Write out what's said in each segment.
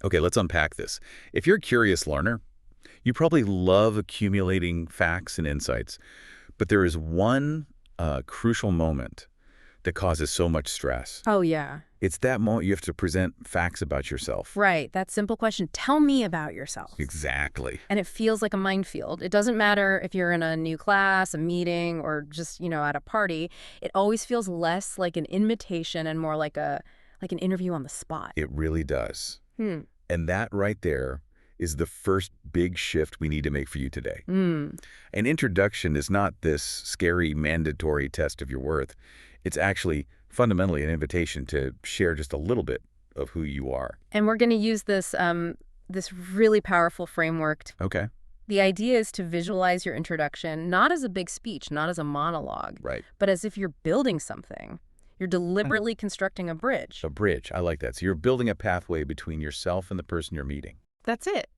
Okay, let's unpack this. If you're a curious learner, you probably love accumulating facts and insights, but there is one crucial moment that causes so much stress. Oh, yeah. It's that moment you have to present facts about yourself. Right. That simple question, tell me about yourself. Exactly. And it feels like a minefield. It doesn't matter if you're in a new class, a meeting, or just, at a party. It always feels less like an invitation and more like an interview on the spot. It really does. Hmm. And that right there is the first big shift we need to make for you today. Mm. An introduction is not this scary mandatory test of your worth. It's actually fundamentally an invitation to share just a little bit of who you are. And we're going to use this really powerful framework. Okay. The idea is to visualize your introduction not as a big speech, not as a monologue, Right. but as if you're building something. You're deliberately constructing a bridge. A bridge. I like that. So you're building a pathway between yourself and the person you're meeting. That's it.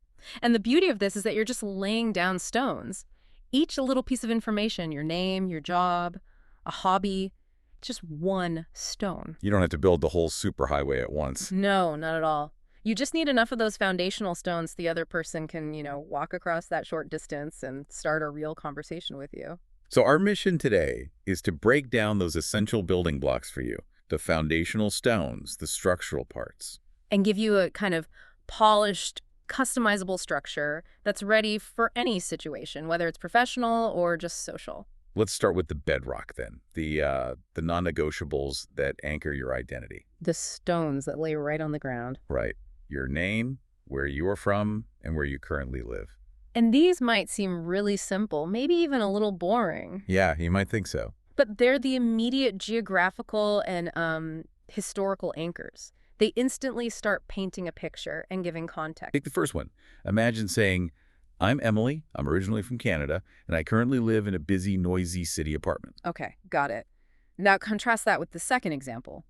And the beauty of this is that you're just laying down stones. Each a little piece of information, your name, your job, a hobby, just one stone. You don't have to build the whole superhighway at once. No, not at all. You just need enough of those foundational stones the other person can, walk across that short distance and start a real conversation with you. So our mission today is to break down those essential building blocks for you, the foundational stones, the structural parts. And give you a kind of polished, customizable structure that's ready for any situation, whether it's professional or just social. Let's start with the bedrock then, the non-negotiables that anchor your identity. The stones that lay right on the ground. Right. Your name, where you are from, and where you currently live. And these might seem really simple, maybe even a little boring. Yeah, you might think so. But they're the immediate geographical and historical anchors. They instantly start painting a picture and giving context. Take the first one. Imagine saying, I'm Emily, I'm originally from Canada, and I currently live in a busy, noisy city apartment. Okay, got it. Now contrast that with the second example.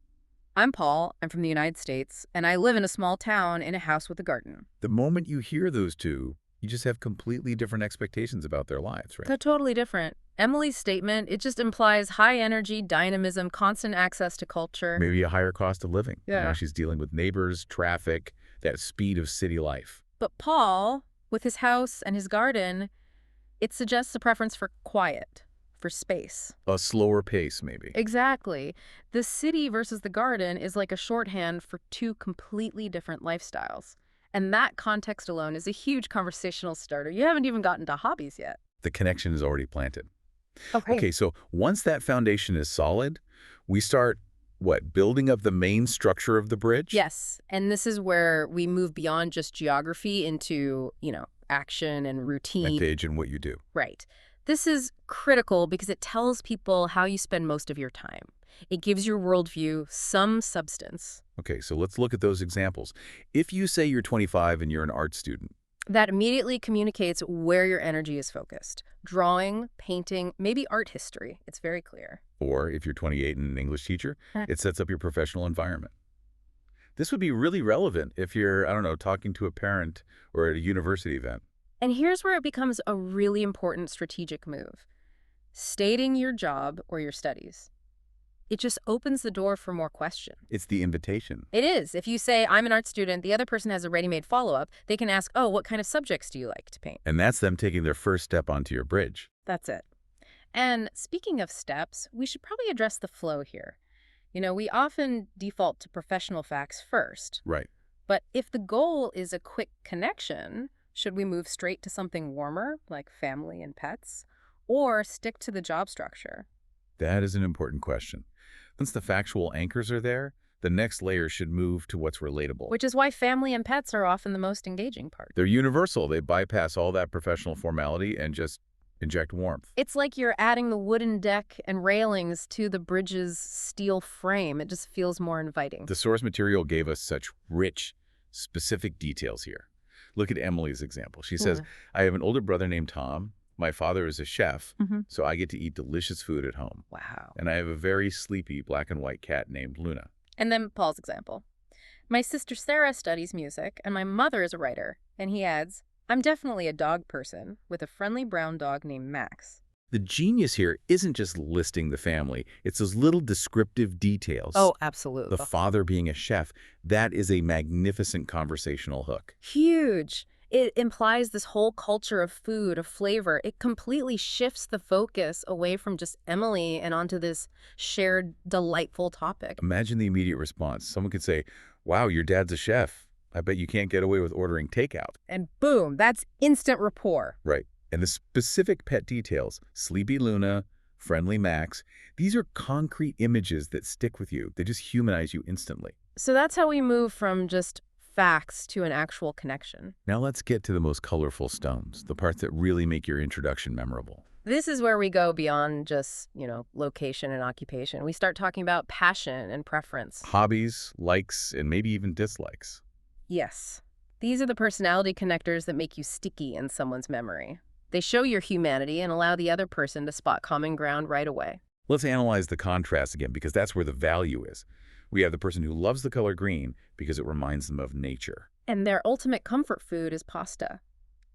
I'm Paul, I'm from the United States, and I live in a small town in a house with a garden. The moment you hear those two, you just have completely different expectations about their lives, right? They're totally different. Emily's statement, it just implies high energy, dynamism, constant access to culture. Maybe a higher cost of living. Yeah. Now she's dealing with neighbors, traffic, that speed of city life. But Paul, with his house and his garden, it suggests a preference for quiet, for space. A slower pace, maybe. Exactly. The city versus the garden is like a shorthand for two completely different lifestyles. And that context alone is a huge conversational starter. You haven't even gotten to hobbies yet. The connection is already planted. Okay. Okay, so once that foundation is solid, we start, building up the main structure of the bridge? Yes. And this is where we move beyond just geography into, action and routine. Vintage and what you do. Right. This is critical because it tells people how you spend most of your time. It gives your worldview some substance. Okay, so let's look at those examples. If you say you're 25 and you're an art student, That immediately communicates where your energy is focused. Drawing, painting, maybe art history. It's very clear. or if you're 28 and an English teacher, Huh. it sets up your professional environment. This would be really relevant if you're, I don't know, talking to a parent or at a university event. And here's where it becomes a really important strategic move. Stating your job or your studies. It just opens the door for more questions. It's the invitation. It is. If you say, I'm an art student, the other person has a ready-made follow-up. They can ask, oh, what kind of subjects do you like to paint? And that's them taking their first step onto your bridge. That's it. And speaking of steps, we should probably address the flow here. We often default to professional facts first. Right. But if the goal is a quick connection, should we move straight to something warmer, like family and pets, or stick to the job structure? That is an important question. Once the factual anchors are there, the next layer should move to what's relatable. Which is why family and pets are often the most engaging part. They're universal. They bypass all that professional formality and just inject warmth. It's like you're adding the wooden deck and railings to the bridge's steel frame. It just feels more inviting. The source material gave us such rich, specific details here. Look at Emily's example. She says, I have an older brother named Tom. My father is a chef, so I get to eat delicious food at home. Wow. And I have a very sleepy black and white cat named Luna. And then Paul's example. My sister Sarah studies music, and my mother is a writer. And he adds, I'm definitely a dog person with a friendly brown dog named Max. The genius here isn't just listing the family. It's those little descriptive details. Oh, absolutely. The father being a chef, that is a magnificent conversational hook. Huge. It implies this whole culture of food, of flavor. It completely shifts the focus away from just Emily and onto this shared, delightful topic. Imagine the immediate response. Someone could say, wow, your dad's a chef. I bet you can't get away with ordering takeout. And boom, that's instant rapport. Right. And the specific pet details, Sleepy Luna, Friendly Max, these are concrete images that stick with you. They just humanize you instantly. So that's how we move from just facts to an actual connection. Now let's get to the most colorful stones, the parts that really make your introduction memorable. This is where we go beyond just, location and occupation. We start talking about passion and preference. Hobbies, likes, and maybe even dislikes. Yes. These are the personality connectors that make you sticky in someone's memory. They show your humanity and allow the other person to spot common ground right away. Let's analyze the contrast again, because that's where the value is. We have the person who loves the color green because it reminds them of nature. And their ultimate comfort food is pasta.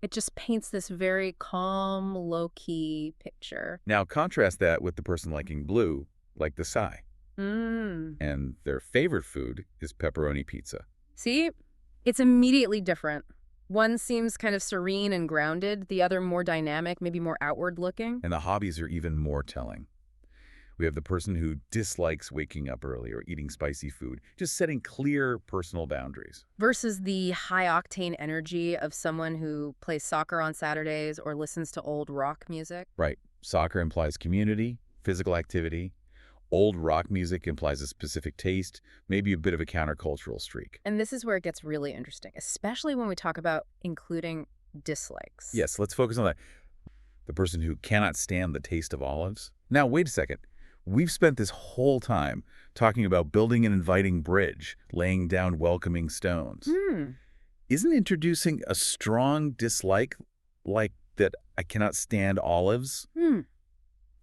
It just paints this very calm, low-key picture. Now contrast that with the person liking blue, like the Psy. And their favorite food is pepperoni pizza. See? It's immediately different. One seems kind of serene and grounded, the other more dynamic, maybe more outward-looking. And the hobbies are even more telling. We have the person who dislikes waking up early or eating spicy food, just setting clear personal boundaries. Versus the high-octane energy of someone who plays soccer on Saturdays or listens to old rock music. Right. Soccer implies community, physical activity. Old rock music implies a specific taste, maybe a bit of a countercultural streak. And this is where it gets really interesting, especially when we talk about including dislikes. Yes, let's focus on that. The person who cannot stand the taste of olives. Now, wait a second. We've spent this whole time talking about building an inviting bridge, laying down welcoming stones. Isn't introducing a strong dislike, like that I cannot stand olives,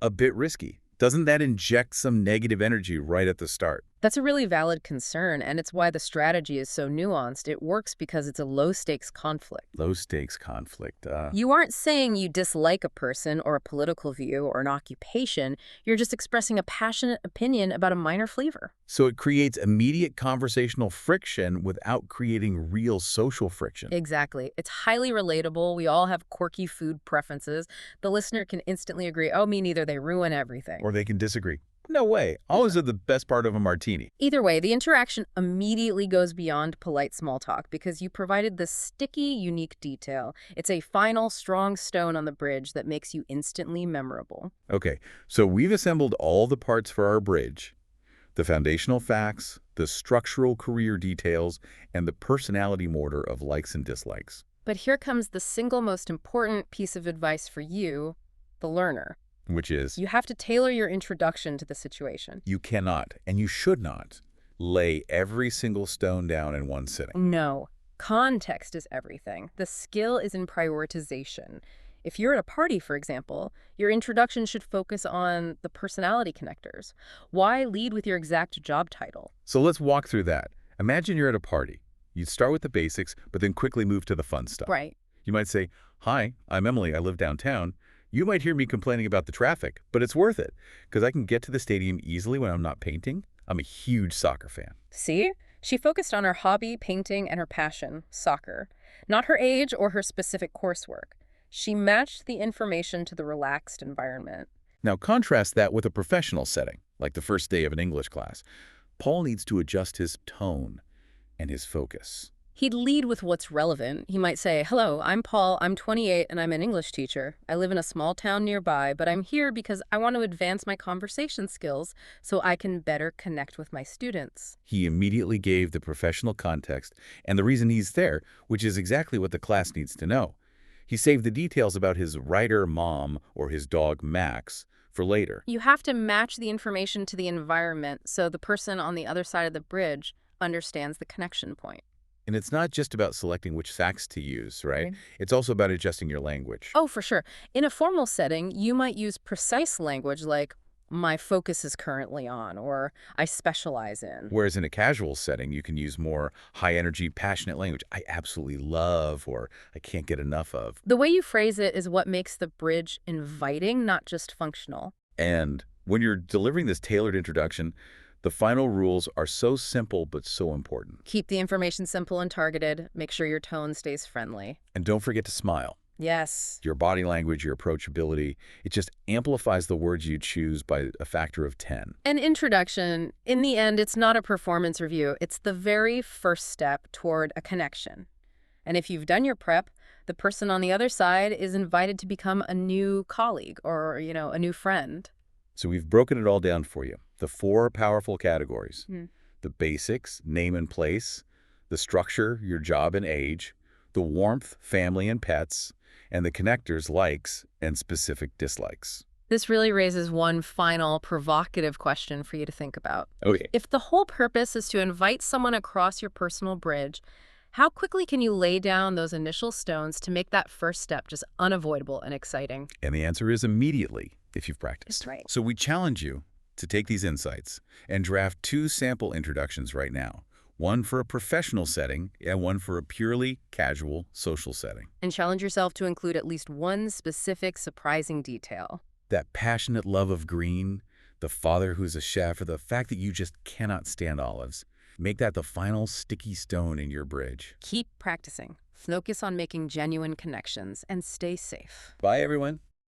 a bit risky? Doesn't that inject some negative energy right at the start? That's a really valid concern, and it's why the strategy is so nuanced. It works because it's a low-stakes conflict. Low-stakes conflict. You aren't saying you dislike a person or a political view or an occupation. You're just expressing a passionate opinion about a minor flavor. So it creates immediate conversational friction without creating real social friction. Exactly. It's highly relatable. We all have quirky food preferences. The listener can instantly agree, oh, me neither. They ruin everything. Or they can disagree. No way. Olives are the best part of a martini. Either way, the interaction immediately goes beyond polite small talk because you provided this sticky, unique detail. It's a final, strong stone on the bridge that makes you instantly memorable. Okay, so we've assembled all the parts for our bridge. The foundational facts, the structural career details, and the personality mortar of likes and dislikes. But here comes the single most important piece of advice for you, the learner. Which is? You have to tailor your introduction to the situation. You cannot, and you should not, lay every single stone down in one sitting. No. Context is everything. The skill is in prioritization. If you're at a party, for example, your introduction should focus on the personality connectors. Why lead with your exact job title? So let's walk through that. Imagine you're at a party. You'd start with the basics, but then quickly move to the fun stuff. Right. You might say, hi, I'm Emily. I live downtown. You might hear me complaining about the traffic, but it's worth it because I can get to the stadium easily when I'm not painting. I'm a huge soccer fan. See? She focused on her hobby, painting, and her passion, soccer, not her age or her specific coursework. She matched the information to the relaxed environment. Now contrast that with a professional setting, like the first day of an English class. Paul needs to adjust his tone and his focus. He'd lead with what's relevant. He might say, hello, I'm Paul, I'm 28, and I'm an English teacher. I live in a small town nearby, but I'm here because I want to advance my conversation skills so I can better connect with my students. He immediately gave the professional context and the reason he's there, which is exactly what the class needs to know. He saved the details about his writer mom or his dog Max for later. You have to match the information to the environment so the person on the other side of the bridge understands the connection point. And it's not just about selecting which facts to use, right? It's also about adjusting your language. Oh, for sure. In a formal setting, you might use precise language like, my focus is currently on or I specialize in. Whereas in a casual setting, you can use more high-energy, passionate language. I absolutely love or I can't get enough of. The way you phrase it is what makes the bridge inviting, not just functional. And when you're delivering this tailored introduction, the final rules are so simple but so important. Keep the information simple and targeted. Make sure your tone stays friendly. And don't forget to smile. Yes. Your body language, your approachability, it just amplifies the words you choose by a factor of 10. An introduction, in the end, it's not a performance review. It's the very first step toward a connection. And if you've done your prep, the person on the other side is invited to become a new colleague or, a new friend. So we've broken it all down for you. The 4 powerful categories. Hmm. The basics, name and place. The structure, your job and age. The warmth, family and pets. And the connectors, likes and specific dislikes. This really raises one final provocative question for you to think about. Okay. If the whole purpose is to invite someone across your personal bridge, how quickly can you lay down those initial stones to make that first step just unavoidable and exciting? And the answer is immediately, if you've practiced. That's right. So we challenge you to take these insights and draft 2 sample introductions right now. One for a professional setting and one for a purely casual social setting. And challenge yourself to include at least one specific surprising detail. That passionate love of green, the father who's a chef, or the fact that you just cannot stand olives. Make that the final sticky stone in your bridge. Keep practicing. Focus on making genuine connections and stay safe. Bye, everyone.